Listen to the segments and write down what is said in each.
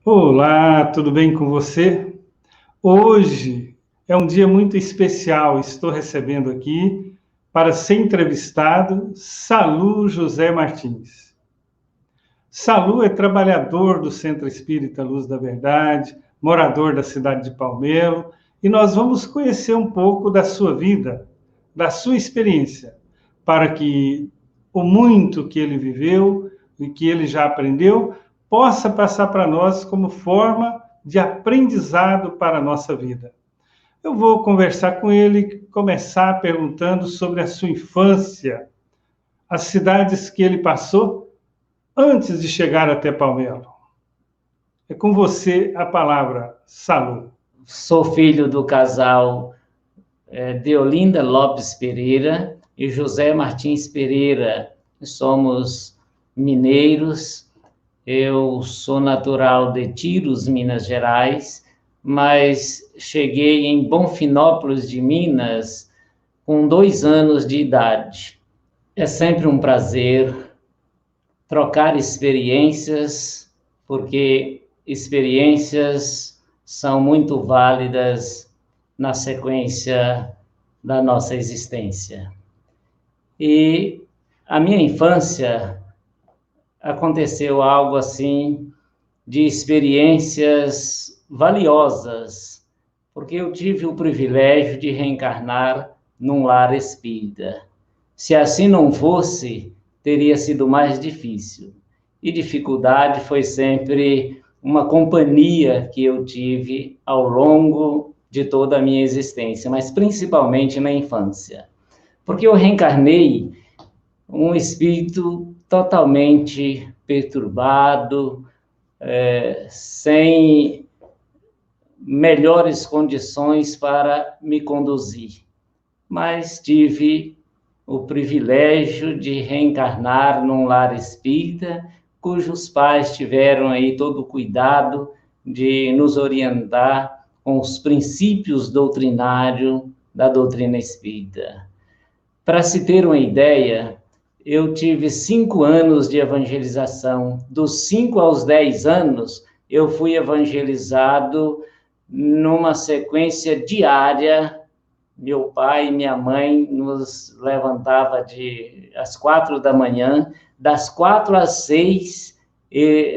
Olá, tudo bem com você? Hoje é um dia muito especial. Estou recebendo aqui, para ser entrevistado, Salu José Martins. Salu é trabalhador do Centro Espírita Luz da Verdade, morador da cidade de Palmelo, e nós vamos conhecer um pouco da sua vida, da sua experiência, para que o muito que ele viveu e que ele já aprendeu possa passar para nós como forma de aprendizado para a nossa vida. Eu vou conversar com ele, começar perguntando sobre a sua infância, as cidades que ele passou antes de chegar até Palmelo. É com você a palavra, Salu. Sou filho do casal Deolinda Lopes Pereira e José Martins Pereira. Somos mineiros. Eu sou natural de Tiros, Minas Gerais, mas cheguei em Bonfinópolis de Minas com 2 anos de idade. É sempre um prazer trocar experiências, porque experiências são muito válidas na sequência da nossa existência. E a minha infância aconteceu algo assim de experiências valiosas, porque eu tive o privilégio de reencarnar num lar espírita. Se assim não fosse, teria sido mais difícil. E dificuldade foi sempre uma companhia que eu tive ao longo de toda a minha existência, mas principalmente na infância. Porque eu reencarnei um espírito totalmente perturbado, sem melhores condições para me conduzir. Mas tive o privilégio de reencarnar num lar espírita, cujos pais tiveram aí todo o cuidado de nos orientar com os princípios doutrinários da doutrina espírita. Para se ter uma ideia, eu tive 5 anos de evangelização. Dos 5 aos 10 anos, eu fui evangelizado numa sequência diária. Meu pai e minha mãe nos levantava às 4 da manhã, das 4 às 6,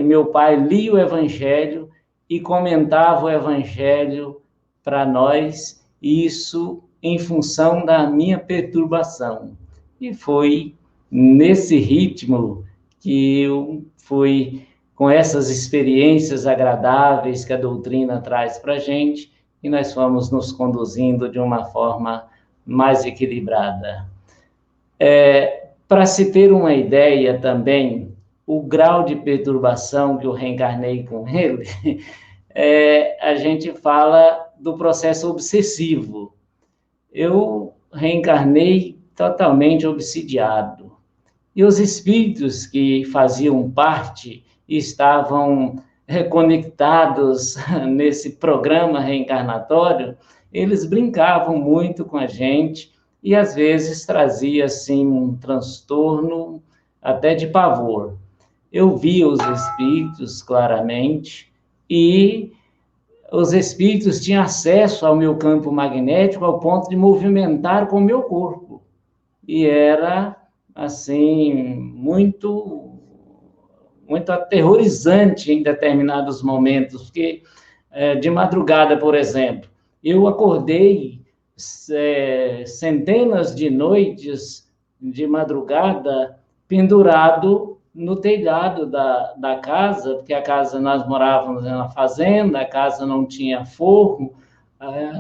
meu pai lia o evangelho e comentava o evangelho para nós, isso em função da minha perturbação. E foi nesse ritmo que eu fui, com essas experiências agradáveis que a doutrina traz para a gente, e nós fomos nos conduzindo de uma forma mais equilibrada. Para se ter uma ideia também, o grau de perturbação que eu reencarnei com ele, a gente fala do processo obsessivo. Eu reencarnei totalmente obsidiado. E os espíritos que faziam parte estavam reconectados nesse programa reencarnatório, eles brincavam muito com a gente e às vezes trazia assim um transtorno até de pavor. Eu via os espíritos claramente e os espíritos tinham acesso ao meu campo magnético ao ponto de movimentar com o meu corpo. E era, assim, muito aterrorizante em determinados momentos, porque de madrugada, por exemplo, eu acordei centenas de noites de madrugada pendurado no telhado da casa, porque a casa, nós morávamos na fazenda, a casa não tinha forro,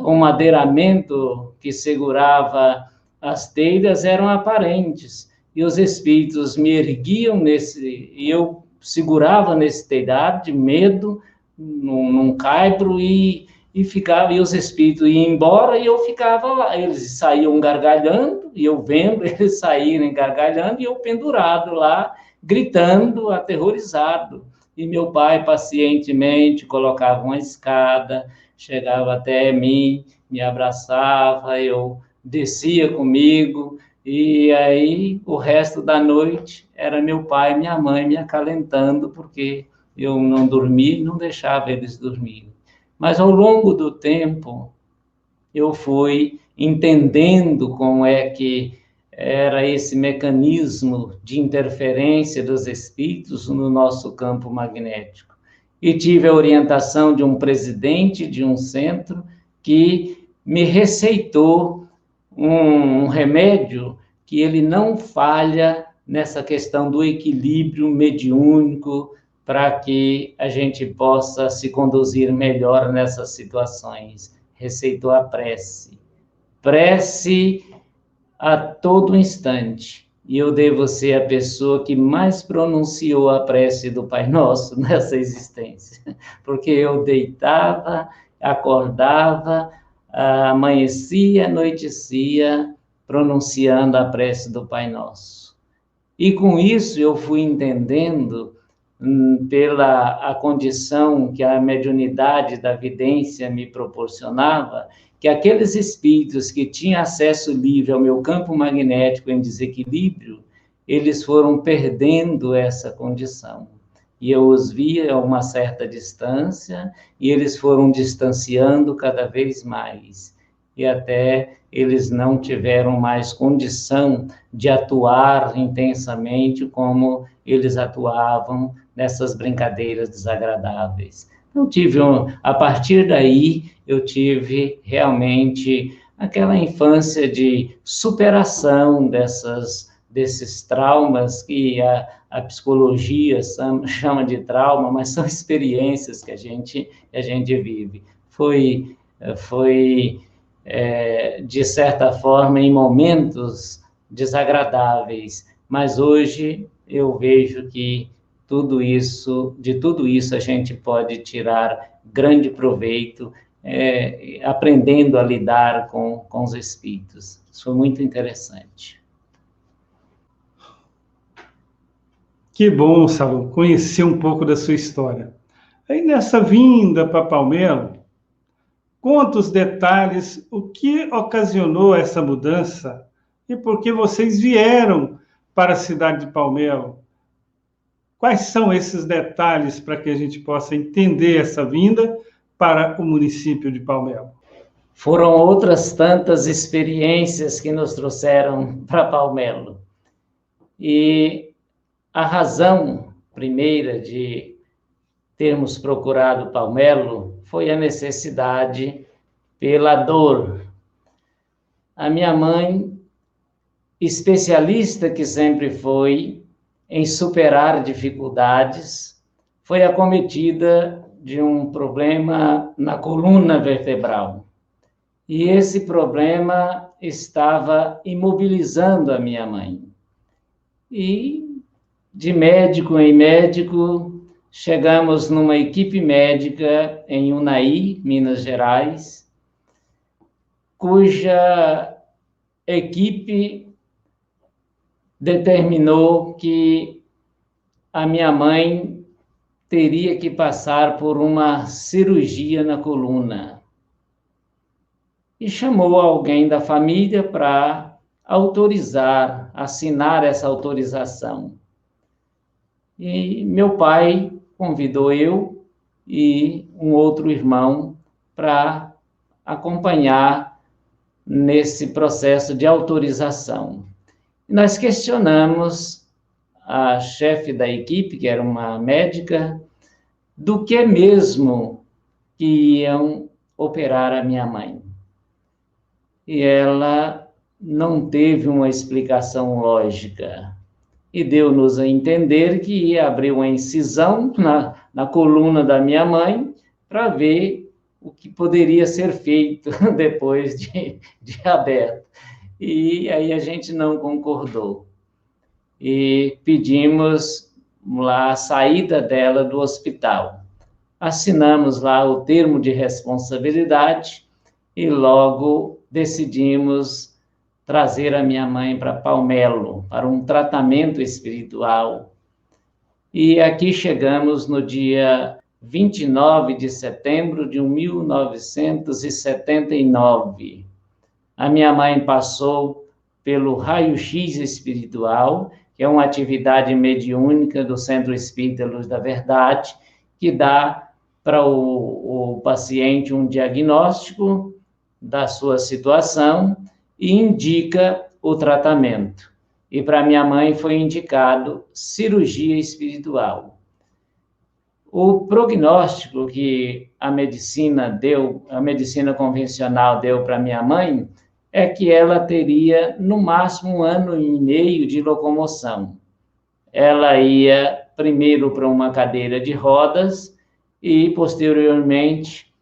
o madeiramento que segurava as telhas eram aparentes, e os espíritos me erguiam e eu segurava nesse telhado de medo, num caibro, e ficava, e os espíritos iam embora e eu ficava lá. Eles saíam gargalhando, e eu vendo eles saírem gargalhando, e eu pendurado lá, gritando, aterrorizado. E meu pai pacientemente colocava uma escada, chegava até mim, me abraçava, eu descia comigo, e aí o resto da noite era meu pai e minha mãe me acalentando, porque eu não dormi, não deixava eles dormirem. Mas ao longo do tempo, eu fui entendendo como é que era esse mecanismo de interferência dos espíritos no nosso campo magnético. E tive a orientação de um presidente de um centro que me receitou um remédio que ele não falha nessa questão do equilíbrio mediúnico para que a gente possa se conduzir melhor nessas situações. Receitou a prece. Prece a todo instante. E eu devo ser a pessoa que mais pronunciou a prece do Pai Nosso nessa existência. Porque eu deitava, acordava, amanhecia, anoitecia, pronunciando a prece do Pai Nosso. E com isso eu fui entendendo, pela a condição que a mediunidade da vidência me proporcionava, que aqueles espíritos que tinham acesso livre ao meu campo magnético em desequilíbrio, eles foram perdendo essa condição. E eu os via a uma certa distância, e eles foram distanciando cada vez mais. E até eles não tiveram mais condição de atuar intensamente como eles atuavam nessas brincadeiras desagradáveis. Então, a partir daí, eu tive realmente aquela infância de superação desses traumas que a psicologia chama de trauma, mas são experiências que a gente vive. Foi de certa forma, em momentos desagradáveis, mas hoje eu vejo que de tudo isso a gente pode tirar grande proveito, aprendendo a lidar com os espíritos. Isso foi muito interessante. Que bom, Saulo, conhecer um pouco da sua história. Aí nessa vinda para Palmelo, conta os detalhes, o que ocasionou essa mudança e por que vocês vieram para a cidade de Palmelo. Quais são esses detalhes para que a gente possa entender essa vinda para o município de Palmelo? Foram outras tantas experiências que nos trouxeram para Palmelo. E a razão primeira de termos procurado Palmelo foi a necessidade pela dor. A minha mãe, especialista que sempre foi em superar dificuldades, foi acometida de um problema na coluna vertebral. E esse problema estava imobilizando a minha mãe. E, de médico em médico, chegamos numa equipe médica em Unai, Minas Gerais, cuja equipe determinou que a minha mãe teria que passar por uma cirurgia na coluna. E chamou alguém da família para autorizar, assinar essa autorização. E meu pai convidou eu e um outro irmão para acompanhar nesse processo de autorização. Nós questionamos a chefe da equipe, que era uma médica, do que mesmo que iam operar a minha mãe. E ela não teve uma explicação lógica e deu-nos a entender que ia abrir uma incisão na coluna da minha mãe para ver o que poderia ser feito depois de aberto. E aí a gente não concordou. E pedimos lá a saída dela do hospital. Assinamos lá o termo de responsabilidade e logo decidimos trazer a minha mãe para Palmelo, para um tratamento espiritual. E aqui chegamos no dia 29 de setembro de 1979. A minha mãe passou pelo raio-x espiritual que é uma atividade mediúnica do Centro Espírita Luz da Verdade, que dá para o paciente um diagnóstico da sua situação e indica o tratamento. E para minha mãe foi indicado cirurgia espiritual. O prognóstico que a medicina convencional deu para minha mãe é que ela teria, no máximo, 1 ano e meio de locomoção. Ela ia primeiro para uma cadeira de rodas e, posteriormente,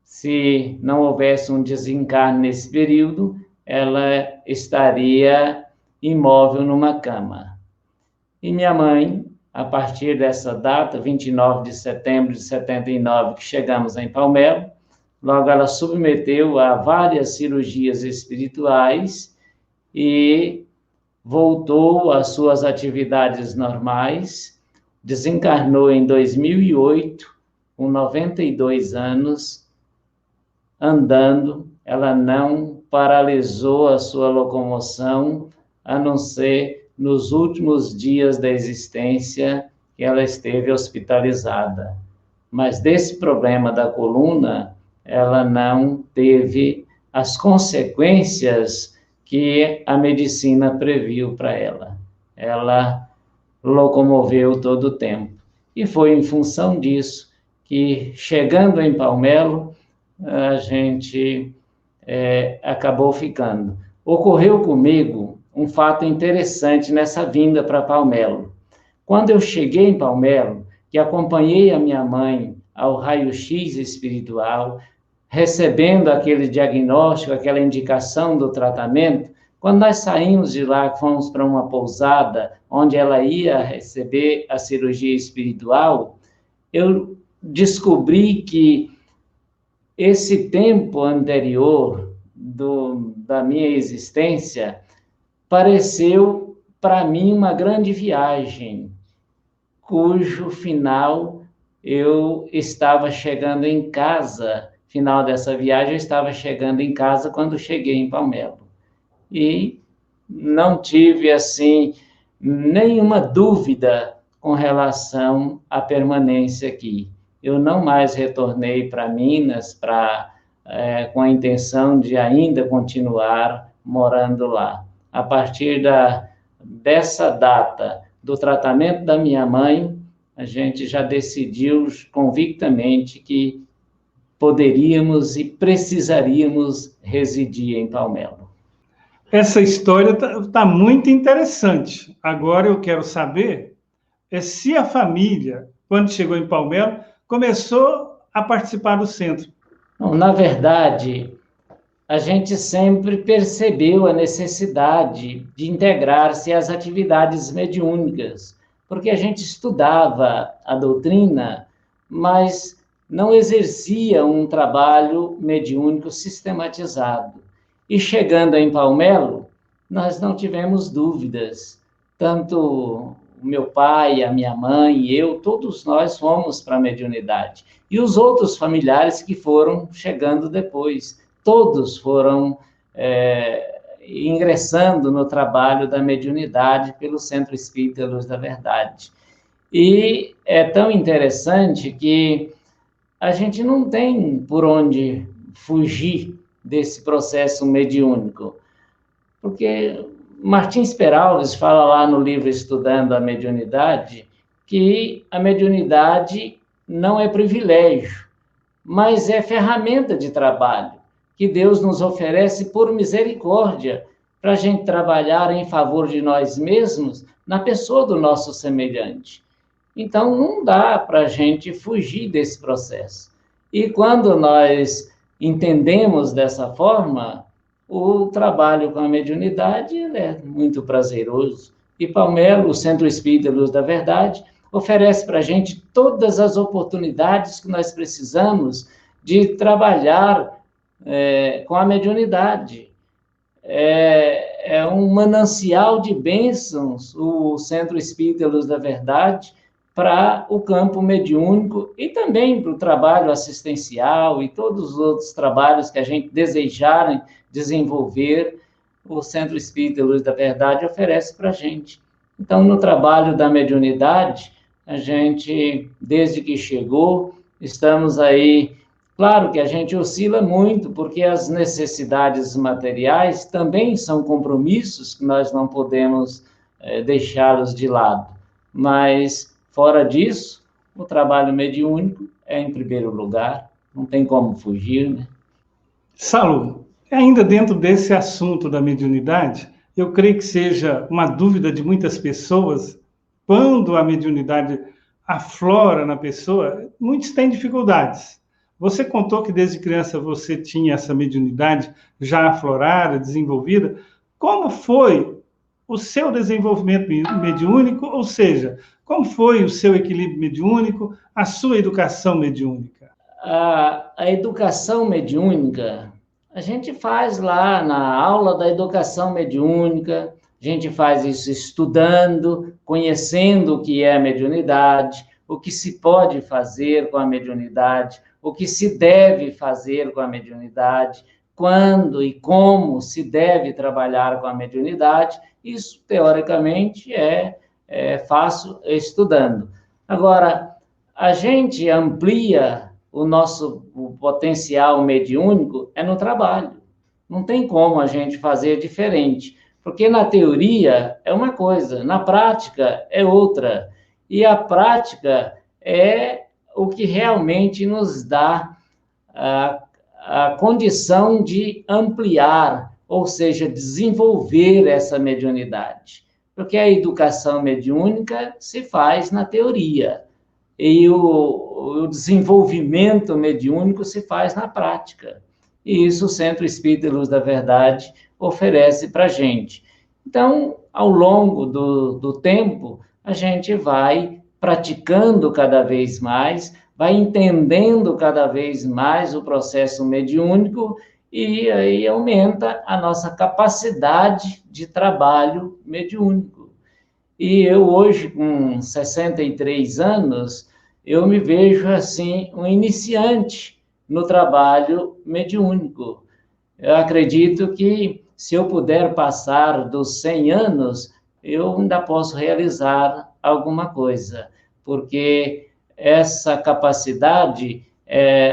se não houvesse um desencarne nesse período, ela estaria imóvel numa cama. E minha mãe, a partir dessa data, 29 de setembro de 79, que chegamos em Palmelo, logo ela submeteu a várias cirurgias espirituais e voltou às suas atividades normais, desencarnou em 2008, com 92 anos, andando. Ela não paralisou a sua locomoção, a não ser nos últimos dias da existência que ela esteve hospitalizada. Mas desse problema da coluna, ela não teve as consequências que a medicina previu para ela. Ela locomoveu todo o tempo. E foi em função disso que, chegando em Palmelo, a gente acabou ficando. Ocorreu comigo um fato interessante nessa vinda para Palmelo. Quando eu cheguei em Palmelo, que acompanhei a minha mãe ao raio-x espiritual, recebendo aquele diagnóstico, aquela indicação do tratamento, quando nós saímos de lá, fomos para uma pousada, onde ela ia receber a cirurgia espiritual, eu descobri que esse tempo anterior da minha existência pareceu para mim uma grande viagem, cujo final eu estava chegando em casa. Final dessa viagem, eu estava chegando em casa quando cheguei em Palmelo. E não tive, assim, nenhuma dúvida com relação à permanência aqui. Eu não mais retornei para Minas com a intenção de ainda continuar morando lá. A partir dessa data do tratamento da minha mãe, a gente já decidiu convictamente que poderíamos e precisaríamos residir em Palmelo. Essa história tá muito interessante. Agora eu quero saber se a família, quando chegou em Palmelo, começou a participar do centro. Não, na verdade, a gente sempre percebeu a necessidade de integrar-se às atividades mediúnicas, porque a gente estudava a doutrina, mas não exercia um trabalho mediúnico sistematizado. E chegando em Palmelo, nós não tivemos dúvidas. Tanto o meu pai, a minha mãe e eu, todos nós fomos para a mediunidade. E os outros familiares que foram chegando depois, todos foram ingressando no trabalho da mediunidade pelo Centro Espírita Luz da Verdade. E é tão interessante que a gente não tem por onde fugir desse processo mediúnico, porque Martins Peralves fala lá no livro Estudando a Mediunidade que a mediunidade não é privilégio, mas é ferramenta de trabalho que Deus nos oferece por misericórdia para a gente trabalhar em favor de nós mesmos na pessoa do nosso semelhante. Então, não dá para a gente fugir desse processo. E quando nós entendemos dessa forma, o trabalho com a mediunidade é muito prazeroso. E Palmelo, o Centro Espírita Luz da Verdade, oferece para a gente todas as oportunidades que nós precisamos de trabalhar com a mediunidade. É um manancial de bênçãos, o Centro Espírita Luz da Verdade, para o campo mediúnico e também para o trabalho assistencial e todos os outros trabalhos que a gente desejarem desenvolver, o Centro Espírita Luz da Verdade oferece para a gente. Então, no trabalho da mediunidade, a gente, desde que chegou, estamos aí. Claro que a gente oscila muito, porque as necessidades materiais também são compromissos que nós não podemos deixá-los de lado. Mas, fora disso, o trabalho mediúnico é em primeiro lugar, não tem como fugir, né? Saulo, ainda dentro desse assunto da mediunidade, eu creio que seja uma dúvida de muitas pessoas, quando a mediunidade aflora na pessoa, muitos têm dificuldades. Você contou que desde criança você tinha essa mediunidade já aflorada, desenvolvida. Como foi o seu desenvolvimento mediúnico, ou seja, como foi o seu equilíbrio mediúnico, a sua educação mediúnica? A educação mediúnica, a gente faz lá na aula da educação mediúnica, a gente faz isso estudando, conhecendo o que é a mediunidade, o que se pode fazer com a mediunidade, o que se deve fazer com a mediunidade, quando e como se deve trabalhar com a mediunidade. Isso, teoricamente, é fácil estudando. Agora, a gente amplia o nosso potencial mediúnico no trabalho. Não tem como a gente fazer diferente, porque na teoria é uma coisa, na prática é outra. E a prática é o que realmente nos dá a condição de ampliar, ou seja, desenvolver essa mediunidade. Porque a educação mediúnica se faz na teoria, e o desenvolvimento mediúnico se faz na prática. E isso o Centro Espírita Luz da Verdade oferece para a gente. Então, ao longo do tempo, a gente vai praticando cada vez mais, vai entendendo cada vez mais o processo mediúnico, e aí aumenta a nossa capacidade de trabalho mediúnico. E eu hoje, com 63 anos, eu me vejo assim, um iniciante no trabalho mediúnico. Eu acredito que, se eu puder passar dos 100 anos, eu ainda posso realizar alguma coisa, porque essa capacidade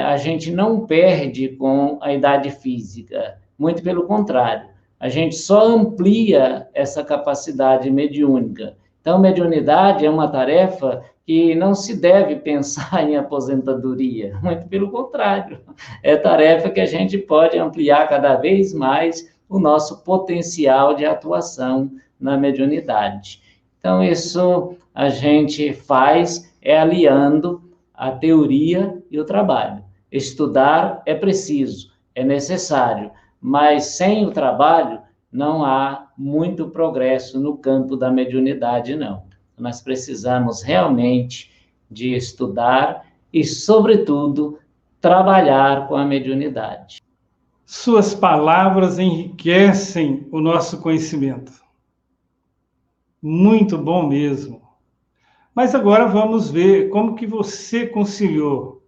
a gente não perde com a idade física, muito pelo contrário, a gente só amplia essa capacidade mediúnica. Então, mediunidade é uma tarefa que não se deve pensar em aposentadoria, muito pelo contrário, é tarefa que a gente pode ampliar cada vez mais o nosso potencial de atuação na mediunidade. Então, isso a gente faz aliando a teoria e o trabalho. Estudar é preciso, é necessário, mas sem o trabalho não há muito progresso no campo da mediunidade, não. Nós precisamos realmente de estudar e, sobretudo, trabalhar com a mediunidade. Suas palavras enriquecem o nosso conhecimento. Muito bom mesmo. Mas agora vamos ver como que você conciliou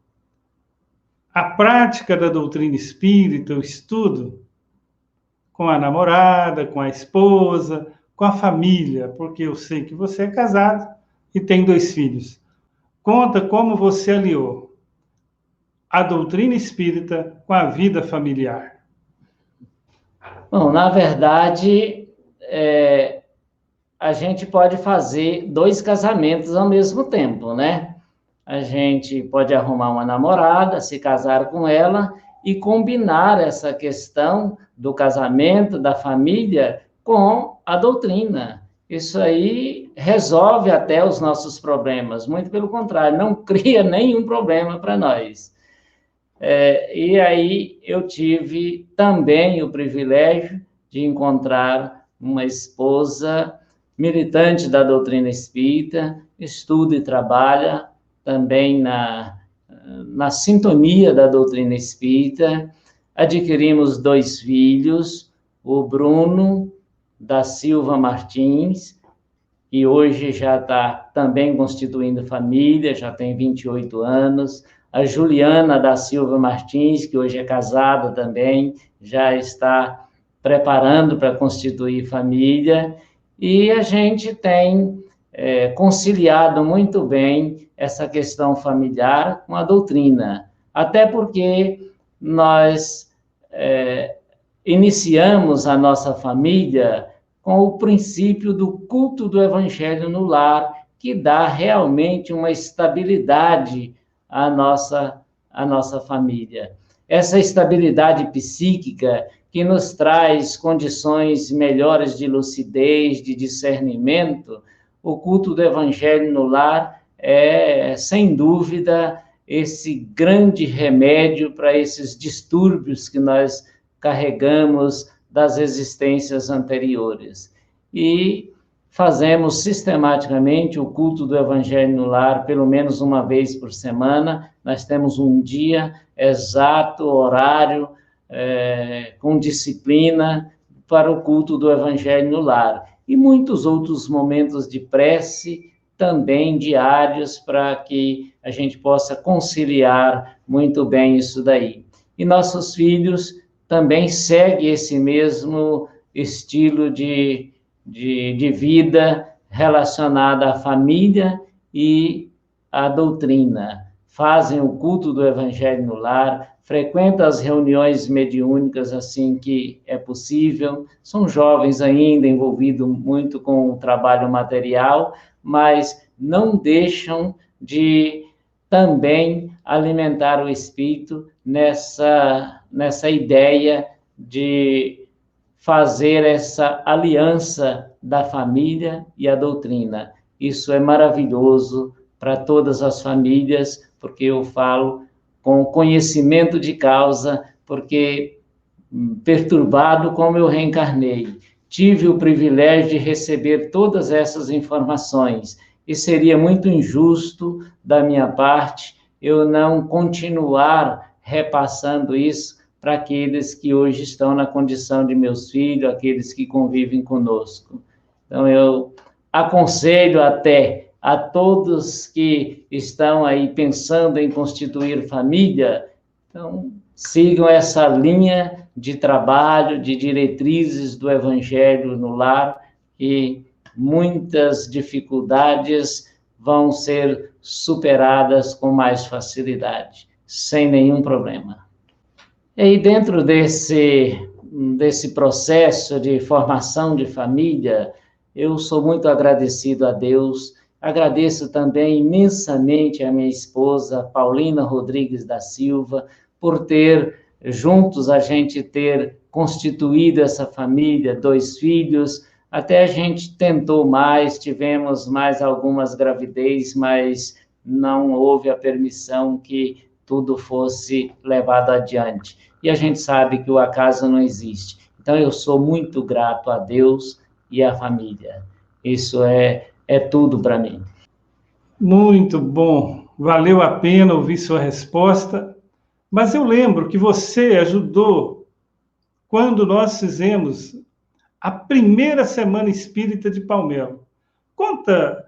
a prática da doutrina espírita, o estudo, com a namorada, com a esposa, com a família, porque eu sei que você é casado e tem 2 filhos. Conta como você aliou a doutrina espírita com a vida familiar. Bom, na verdade, a gente pode fazer 2 casamentos ao mesmo tempo, né? A gente pode arrumar uma namorada, se casar com ela e combinar essa questão do casamento, da família, com a doutrina. Isso aí resolve até os nossos problemas, muito pelo contrário, não cria nenhum problema para nós. E aí eu tive também o privilégio de encontrar uma esposa militante da doutrina espírita, estuda e trabalha também na sintonia da doutrina espírita. Adquirimos 2 filhos, o Bruno da Silva Martins, que hoje já está também constituindo família, já tem 28 anos, a Juliana da Silva Martins, que hoje é casada também, já está preparando para constituir família, E a gente tem conciliado muito bem essa questão familiar com a doutrina, até porque nós iniciamos a nossa família com o princípio do culto do Evangelho no lar, que dá realmente uma estabilidade à nossa família. Essa estabilidade psíquica que nos traz condições melhores de lucidez, de discernimento, o culto do Evangelho no lar é, sem dúvida, esse grande remédio para esses distúrbios que nós carregamos das existências anteriores. E fazemos sistematicamente o culto do Evangelho no lar, pelo menos uma vez por semana. Nós temos um dia exato, horário, com disciplina para o culto do Evangelho no lar. E muitos outros momentos de prece, também diários, para que a gente possa conciliar muito bem isso daí. E nossos filhos também seguem esse mesmo estilo de vida relacionada à família e à doutrina. Fazem o culto do Evangelho no lar, frequentam as reuniões mediúnicas assim que é possível, são jovens ainda, envolvidos muito com o trabalho material, mas não deixam de também alimentar o espírito nessa ideia de fazer essa aliança da família e a doutrina. Isso é maravilhoso para todas as famílias, porque eu falo com conhecimento de causa, porque perturbado como eu reencarnei, tive o privilégio de receber todas essas informações, e seria muito injusto da minha parte eu não continuar repassando isso para aqueles que hoje estão na condição de meus filhos, aqueles que convivem conosco. Então, eu aconselho até a todos que estão aí pensando em constituir família, então, sigam essa linha de trabalho, de diretrizes do Evangelho no lar, e muitas dificuldades vão ser superadas com mais facilidade, sem nenhum problema. E dentro desse processo de formação de família, eu sou muito agradecido a Deus, agradeço também imensamente a minha esposa, Paulina Rodrigues da Silva, por juntos a gente ter constituído essa família, 2 filhos, até a gente tentou mais, tivemos mais algumas gravidez, mas não houve a permissão que tudo fosse levado adiante. E a gente sabe que o acaso não existe. Então, eu sou muito grato a Deus e à família. Isso é tudo para mim. Muito bom. Valeu a pena ouvir sua resposta. Mas eu lembro que você ajudou quando nós fizemos a primeira Semana Espírita de Palmelo. Conta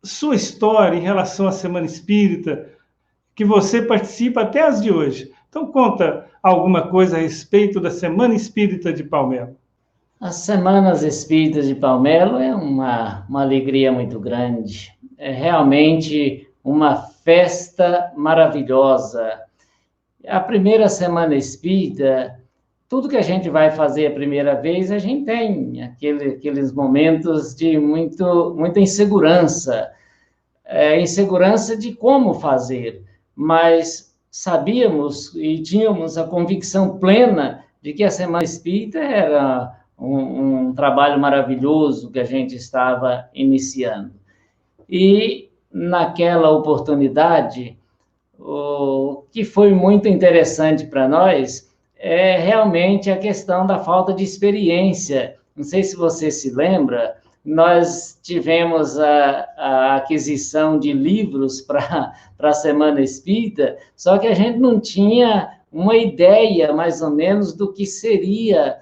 sua história em relação à Semana Espírita, que você participa até as de hoje. Então, conta alguma coisa a respeito da Semana Espírita de Palmelo. As Semanas Espíritas de Palmelo é uma alegria muito grande. É realmente uma festa maravilhosa. A primeira Semana Espírita, tudo que a gente vai fazer a primeira vez, a gente tem aqueles momentos de muita insegurança. Insegurança de como fazer, mas sabíamos e tínhamos a convicção plena de que a Semana Espírita era um trabalho maravilhoso que a gente estava iniciando. E, naquela oportunidade, o que foi muito interessante para nós é realmente a questão da falta de experiência. Não sei se você se lembra, nós tivemos a aquisição de livros para a Semana Espírita, só que a gente não tinha uma ideia, mais ou menos, do que seria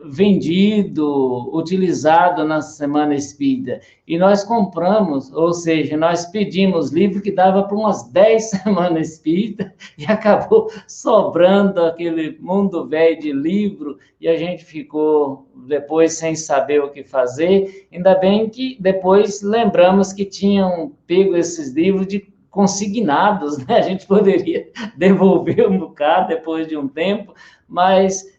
vendido, utilizado na Semana Espírita. E nós compramos, ou seja, nós pedimos livro que dava para umas 10 Semanas Espírita e acabou sobrando aquele mundo velho de livro e a gente ficou depois sem saber o que fazer. Ainda bem que depois lembramos que tinham pego esses livros de consignados, né? A gente poderia devolver um bocado depois de um tempo, mas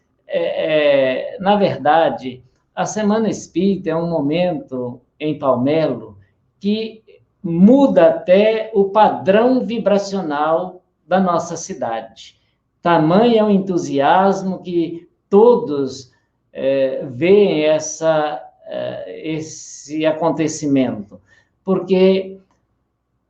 na verdade, a Semana Espírita é um momento em Palmelo que muda até o padrão vibracional da nossa cidade. Tamanho é o entusiasmo que todos veem esse acontecimento, porque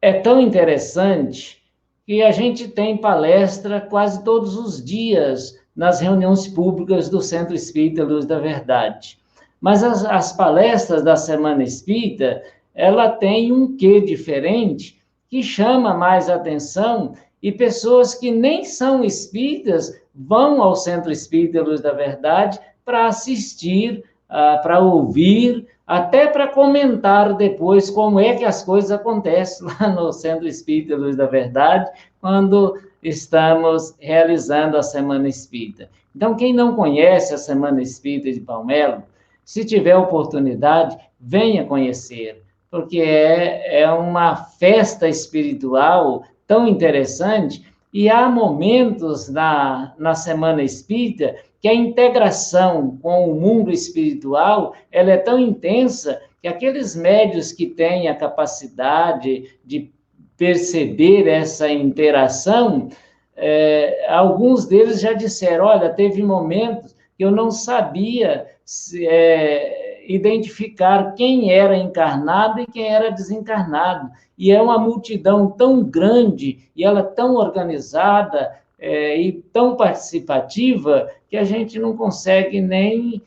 é tão interessante que a gente tem palestra quase todos os dias nas reuniões públicas do Centro Espírita Luz da Verdade. Mas as palestras da Semana Espírita, ela tem um quê diferente que chama mais atenção e pessoas que nem são espíritas vão ao Centro Espírita Luz da Verdade para assistir, para ouvir, até para comentar depois como é que as coisas acontecem lá no Centro Espírita Luz da Verdade, quando estamos realizando a Semana Espírita. Então, quem não conhece a Semana Espírita de Palmelo, se tiver oportunidade, venha conhecer, porque é uma festa espiritual tão interessante, e há momentos na Semana Espírita que a integração com o mundo espiritual ela é tão intensa que aqueles médiuns que têm a capacidade de perceber essa interação, alguns deles já disseram, olha, teve momentos que eu não sabia identificar quem era encarnado e quem era desencarnado. E é uma multidão tão grande, e ela tão organizada e tão participativa, que a gente não consegue nem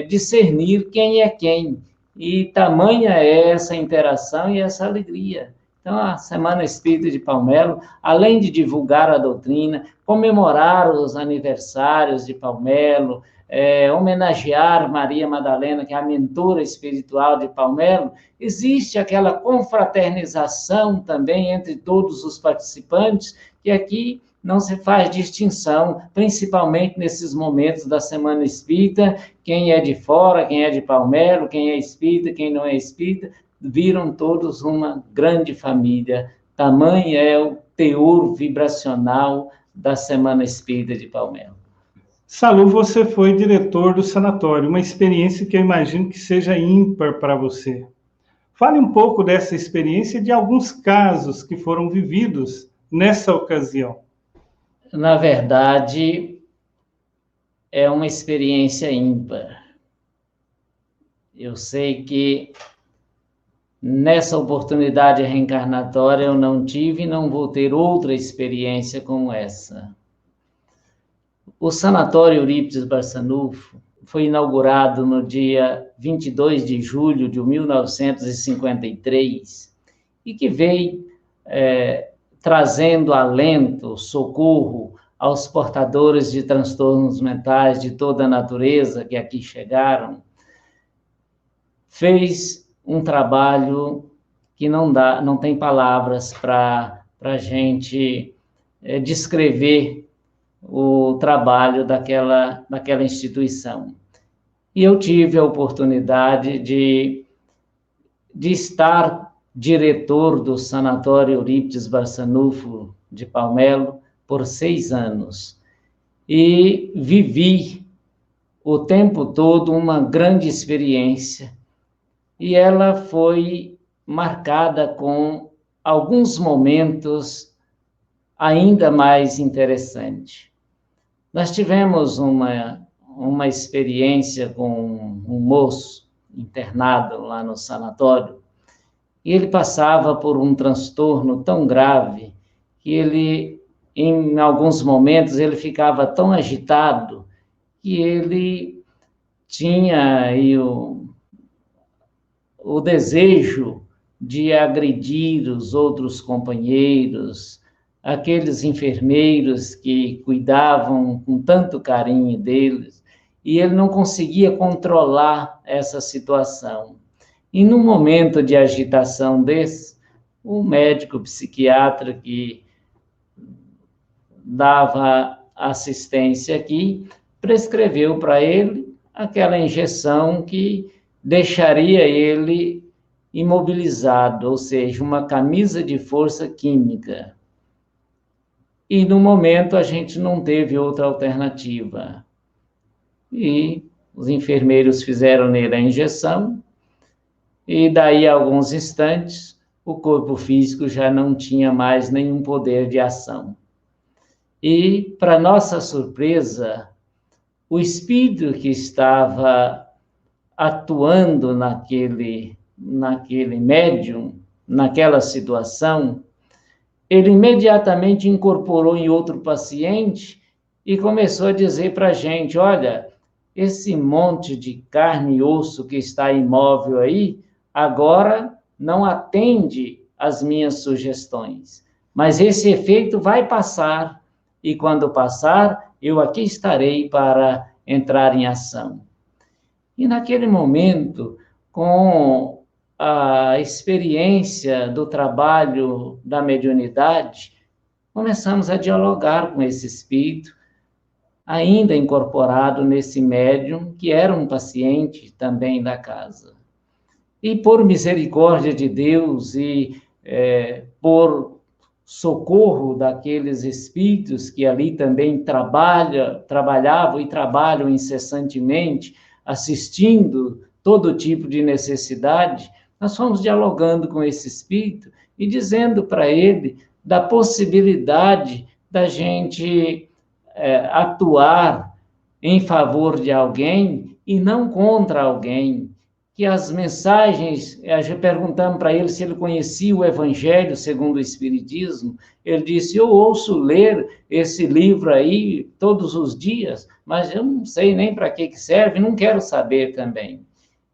discernir quem é quem. E tamanha é essa interação e essa alegria. Então, a Semana Espírita de Palmelo, além de divulgar a doutrina, comemorar os aniversários de Palmelo, homenagear Maria Madalena, que é a mentora espiritual de Palmelo, existe aquela confraternização também entre todos os participantes, que aqui não se faz distinção, principalmente nesses momentos da Semana Espírita, quem é de fora, quem é de Palmelo, quem é espírita, quem não é espírita, viram todos uma grande família. Tamanho é o teor vibracional da Semana Espírita de Palmelo. Salu, você foi diretor do sanatório, uma experiência que eu imagino que seja ímpar para você. Fale um pouco dessa experiência e de alguns casos que foram vividos nessa ocasião. Na verdade, é uma experiência ímpar. Eu sei que nessa oportunidade reencarnatória eu não tive e não vou ter outra experiência como essa. O Sanatório Eurípides Barçanufo foi inaugurado no dia 22 de julho de 1953 e que veio trazendo alento, socorro aos portadores de transtornos mentais de toda a natureza que aqui chegaram. Fez um trabalho que não tem palavras para a gente descrever o trabalho daquela instituição. E eu tive a oportunidade de estar diretor do Sanatório Eurípides Barçanufo de Palmelo por 6 anos. E vivi o tempo todo uma grande experiência, e ela foi marcada com alguns momentos ainda mais interessantes. Nós tivemos uma experiência com um moço internado lá no sanatório, e ele passava por um transtorno tão grave que ele, em alguns momentos, ele ficava tão agitado que ele tinha aí o desejo de agredir os outros companheiros, aqueles enfermeiros que cuidavam com tanto carinho deles, e ele não conseguia controlar essa situação. E num momento de agitação desse, o médico psiquiatra que dava assistência aqui prescreveu para ele aquela injeção que deixaria ele imobilizado, ou seja, uma camisa de força química. E no momento a gente não teve outra alternativa. E os enfermeiros fizeram nele a injeção, e daí a alguns instantes o corpo físico já não tinha mais nenhum poder de ação. E, para nossa surpresa, o espírito que estava atuando naquele médium, naquela situação, ele imediatamente incorporou em outro paciente e começou a dizer para a gente, olha, esse monte de carne e osso que está imóvel aí, agora não atende às minhas sugestões, mas esse efeito vai passar, e quando passar, eu aqui estarei para entrar em ação. E naquele momento, com a experiência do trabalho da mediunidade, começamos a dialogar com esse espírito, ainda incorporado nesse médium, que era um paciente também da casa. E por misericórdia de Deus e por socorro daqueles espíritos que ali também trabalhavam e trabalham incessantemente, assistindo todo tipo de necessidade, nós fomos dialogando com esse espírito e dizendo para ele da possibilidade da gente atuar em favor de alguém e não contra alguém, que as mensagens, perguntamos para ele se ele conhecia o Evangelho segundo o Espiritismo, ele disse, eu ouço ler esse livro aí todos os dias, mas eu não sei nem para que serve, não quero saber também.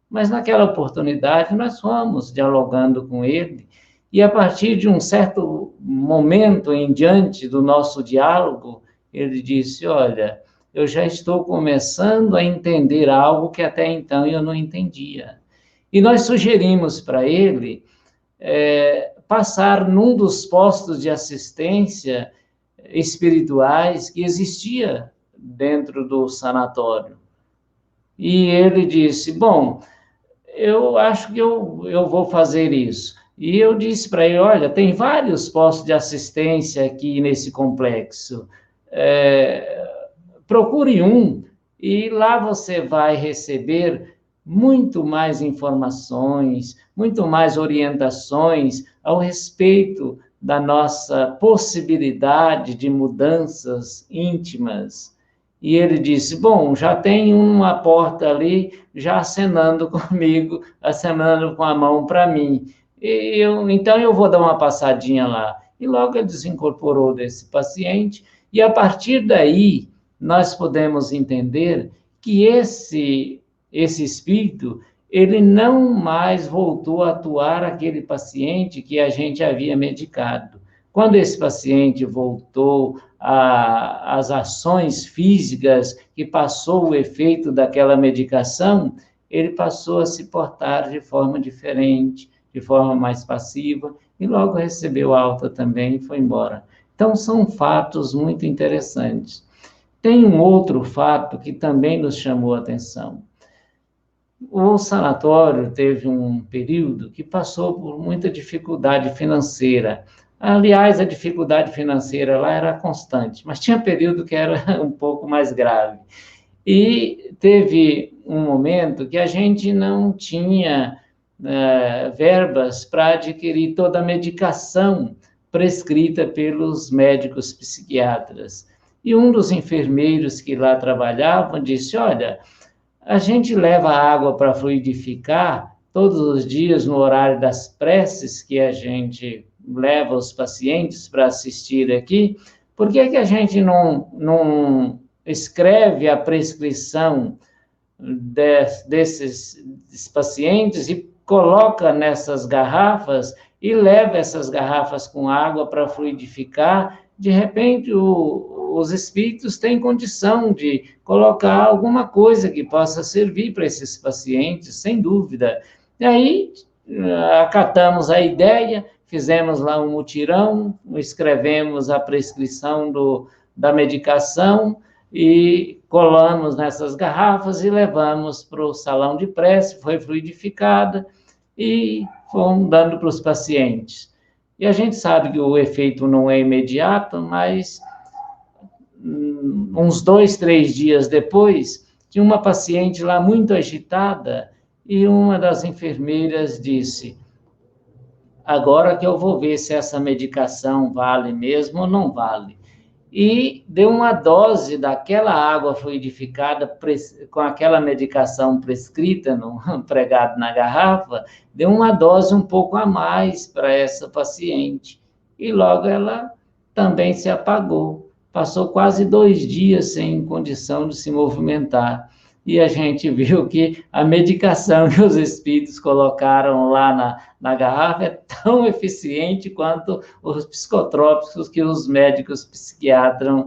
Mas naquela oportunidade nós fomos dialogando com ele, e a partir de um certo momento em diante do nosso diálogo, ele disse, olha, eu já estou começando a entender algo que até então eu não entendia. E nós sugerimos para ele passar num dos postos de assistência espirituais que existia dentro do sanatório. E ele disse, bom, eu acho que eu vou fazer isso. E eu disse para ele, olha, tem vários postos de assistência aqui nesse complexo. Procure um e lá você vai receber muito mais informações, muito mais orientações ao respeito da nossa possibilidade de mudanças íntimas. E ele disse, bom, já tem uma porta ali, já acenando comigo, acenando com a mão para mim. Então eu vou dar uma passadinha lá. E logo ele desincorporou desse paciente, e a partir daí, nós podemos entender que esse espírito, ele não mais voltou a atuar aquele paciente que a gente havia medicado. Quando esse paciente voltou às ações físicas que passou o efeito daquela medicação, ele passou a se portar de forma diferente, de forma mais passiva, e logo recebeu alta também e foi embora. Então, são fatos muito interessantes. Tem um outro fato que também nos chamou a atenção. O sanatório teve um período que passou por muita dificuldade financeira. Aliás, a dificuldade financeira lá era constante, mas tinha período que era um pouco mais grave. E teve um momento que a gente não tinha verbas para adquirir toda a medicação prescrita pelos médicos psiquiatras. E um dos enfermeiros que lá trabalhavam disse, olha, a gente leva água para fluidificar todos os dias no horário das preces que a gente leva os pacientes para assistir aqui, por que a gente não escreve a prescrição desses pacientes e coloca nessas garrafas e leva essas garrafas com água para fluidificar? De repente, o os espíritos têm condição de colocar alguma coisa que possa servir para esses pacientes, sem dúvida. E aí, acatamos a ideia, fizemos lá um mutirão, escrevemos a prescrição da medicação e colamos nessas garrafas e levamos para o salão de prece, foi fluidificada e fomos dando para os pacientes. E a gente sabe que o efeito não é imediato, mas uns 2, 3 dias depois, tinha uma paciente lá muito agitada e uma das enfermeiras disse: agora que eu vou ver se essa medicação vale mesmo ou não vale. E deu uma dose daquela água fluidificada com aquela medicação prescrita, pregado na garrafa, deu uma dose um pouco a mais para essa paciente. E logo ela também se apagou. Passou quase 2 dias sem condição de se movimentar. E a gente viu que a medicação que os espíritos colocaram lá na garrafa é tão eficiente quanto os psicotrópicos que os médicos psiquiatras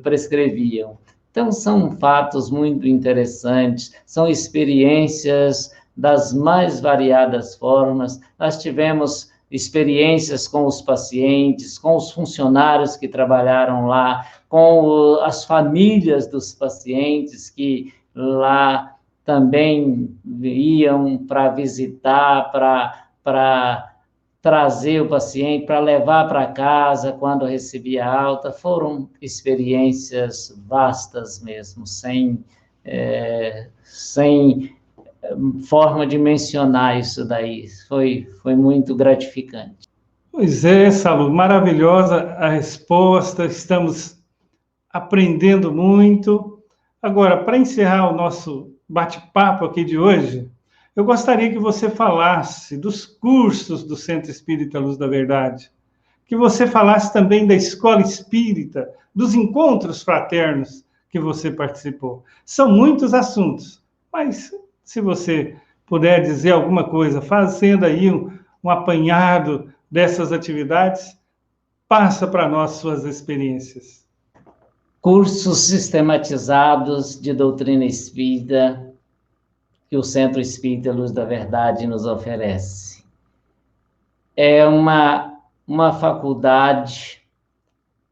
prescreviam. Então, são fatos muito interessantes, são experiências das mais variadas formas. Nós tivemos experiências com os pacientes, com os funcionários que trabalharam lá, com as famílias dos pacientes que lá também iam para visitar, para trazer o paciente, para levar para casa quando recebia alta. Foram experiências vastas mesmo, sem forma de mencionar isso daí. Foi muito gratificante. Pois é, Saulo, maravilhosa a resposta, estamos aprendendo muito. Agora, para encerrar o nosso bate-papo aqui de hoje, eu gostaria que você falasse dos cursos do Centro Espírita Luz da Verdade, que você falasse também da Escola Espírita, dos encontros fraternos que você participou. São muitos assuntos, mas se você puder dizer alguma coisa, fazendo aí um apanhado dessas atividades, passa para nós suas experiências. Cursos sistematizados de doutrina espírita que o Centro Espírita Luz da Verdade nos oferece. É uma faculdade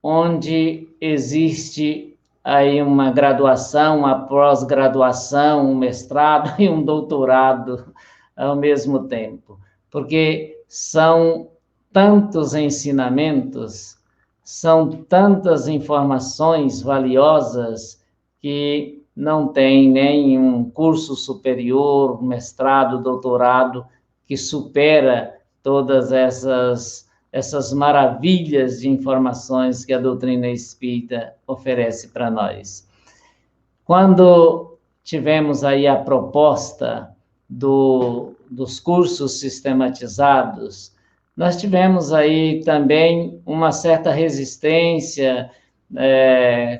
onde existe aí uma graduação, uma pós-graduação, um mestrado e um doutorado ao mesmo tempo, porque são tantos ensinamentos, são tantas informações valiosas que não tem nem um curso superior, mestrado, doutorado, que supera todas essas maravilhas de informações que a doutrina espírita oferece para nós. Quando tivemos aí a proposta dos cursos sistematizados, nós tivemos aí também uma certa resistência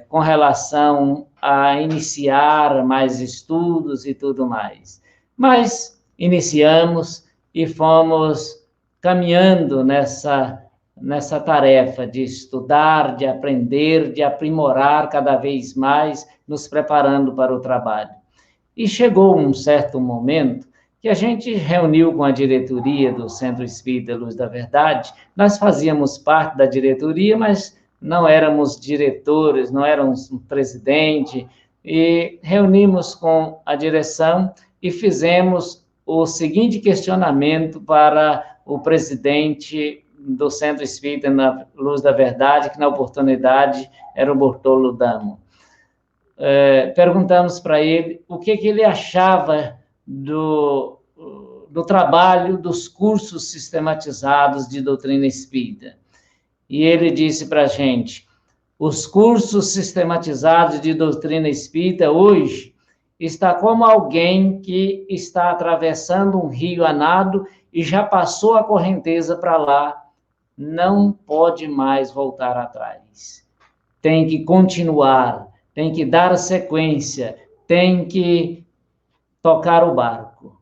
com relação a iniciar mais estudos e tudo mais. Mas iniciamos e fomos caminhando nessa tarefa de estudar, de aprender, de aprimorar cada vez mais, nos preparando para o trabalho. E chegou um certo momento que a gente reuniu com a diretoria do Centro Espírita Luz da Verdade. Nós fazíamos parte da diretoria, mas não éramos diretores, não éramos um presidente, e reunimos com a direção e fizemos o seguinte questionamento para o presidente do Centro Espírita Luz da Verdade, que na oportunidade era o Bortolo Damo. Perguntamos para ele o que ele achava do trabalho dos cursos sistematizados de doutrina espírita. E ele disse para a gente: os cursos sistematizados de doutrina espírita hoje está como alguém que está atravessando um rio a nado e já passou a correnteza para lá, não pode mais voltar atrás. Tem que continuar, tem que dar sequência, tem que tocar o barco.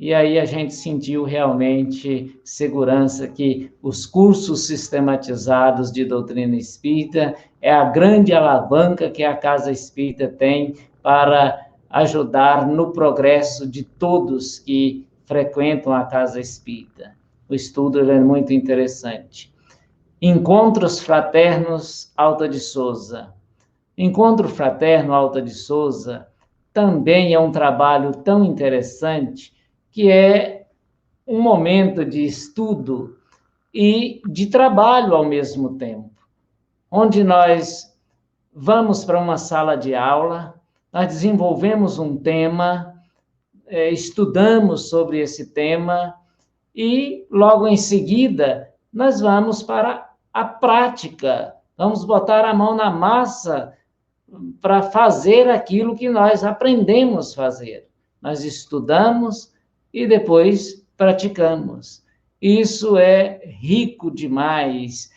e aí a gente sentiu realmente segurança que os cursos sistematizados de doutrina espírita é a grande alavanca que a Casa Espírita tem para ajudar no progresso de todos que frequentam a Casa Espírita. O estudo é muito interessante. Encontros Fraternos Alta de Souza. Encontro Fraterno Alta de Souza também é um trabalho tão interessante, que é um momento de estudo e de trabalho ao mesmo tempo, onde nós vamos para uma sala de aula, nós desenvolvemos um tema, estudamos sobre esse tema e, logo em seguida, nós vamos para a prática, vamos botar a mão na massa para fazer aquilo que nós aprendemos a fazer. Nós estudamos e depois praticamos. Isso é rico demais,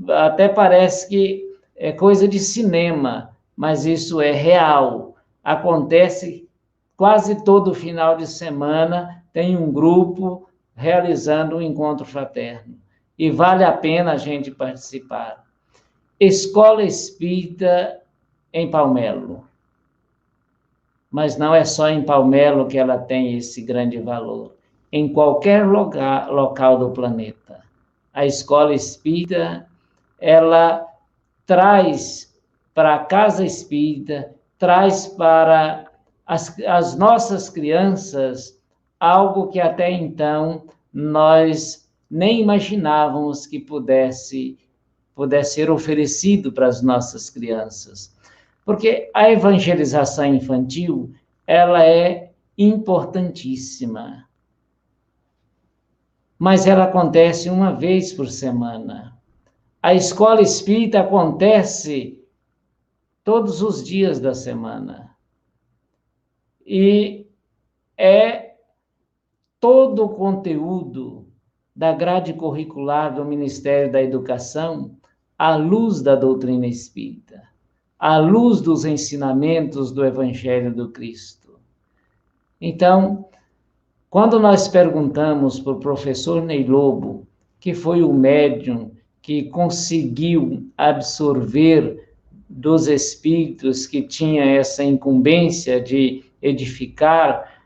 até parece que é coisa de cinema, mas isso é real. Acontece quase todo final de semana, tem um grupo realizando um encontro fraterno. E vale a pena a gente participar. Escola Espírita em Palmelo. Mas não é só em Palmelo que ela tem esse grande valor. Em qualquer local do planeta. A Escola Espírita, ela traz para a Casa Espírita, traz para as nossas crianças algo que até então nós nem imaginávamos que pudesse ser oferecido para as nossas crianças. Porque a evangelização infantil, ela é importantíssima. Mas ela acontece uma vez por semana. A escola espírita acontece todos os dias da semana. E é todo o conteúdo da grade curricular do Ministério da Educação à luz da doutrina espírita, à luz dos ensinamentos do Evangelho do Cristo. Então, quando nós perguntamos para o professor Ney Lobo, que foi o médium que conseguiu absorver dos espíritos que tinha essa incumbência de edificar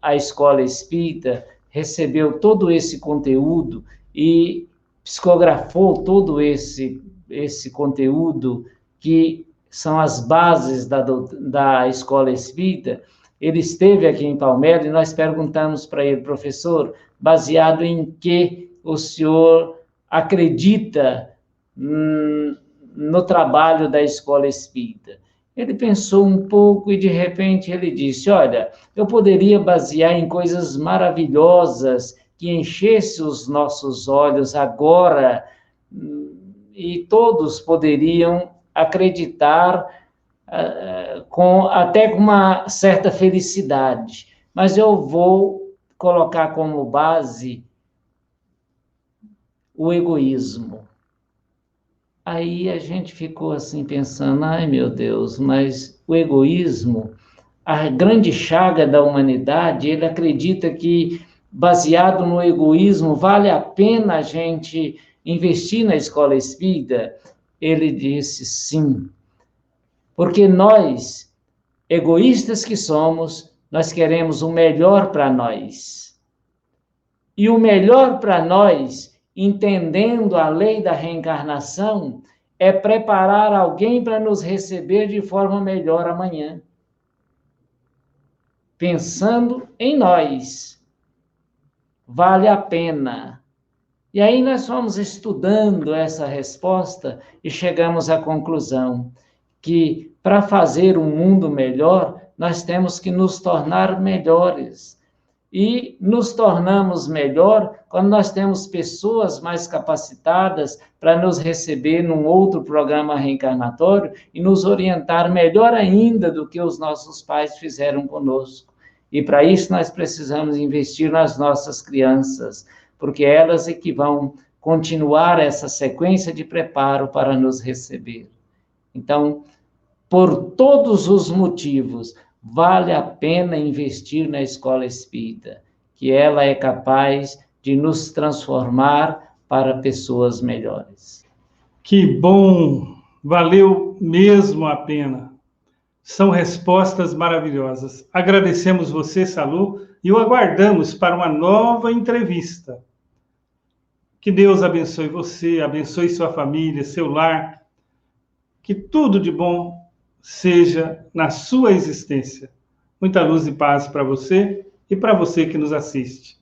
a escola espírita, recebeu todo esse conteúdo e psicografou todo esse conteúdo que são as bases da escola espírita. Ele esteve aqui em Palmelo e nós perguntamos para ele, professor, baseado em que o senhor acredita no trabalho da escola espírita? Ele pensou um pouco e, de repente, ele disse, olha, eu poderia basear em coisas maravilhosas que enchessem os nossos olhos agora e todos poderiam acreditar até com uma certa felicidade. Mas eu vou colocar como base o egoísmo. Aí a gente ficou assim pensando, ai meu Deus, mas o egoísmo, a grande chaga da humanidade, ele acredita que, baseado no egoísmo, vale a pena a gente investir na escola espírita? Ele disse sim, porque nós, egoístas que somos, nós queremos o melhor para nós. E o melhor para nós, entendendo a lei da reencarnação, é preparar alguém para nos receber de forma melhor amanhã. Pensando em nós. Vale a pena. E aí nós fomos estudando essa resposta e chegamos à conclusão que, para fazer um mundo melhor, nós temos que nos tornar melhores. E nos tornamos melhor quando nós temos pessoas mais capacitadas para nos receber num outro programa reencarnatório e nos orientar melhor ainda do que os nossos pais fizeram conosco. E para isso nós precisamos investir nas nossas crianças, porque elas é que vão continuar essa sequência de preparo para nos receber. Então, por todos os motivos, vale a pena investir na escola espírita, que ela é capaz de nos transformar para pessoas melhores. Que bom! Valeu mesmo a pena. São respostas maravilhosas. Agradecemos você, Salu, e o aguardamos para uma nova entrevista. Que Deus abençoe você, abençoe sua família, seu lar. Que tudo de bom seja na sua existência. Muita luz e paz para você e para você que nos assiste.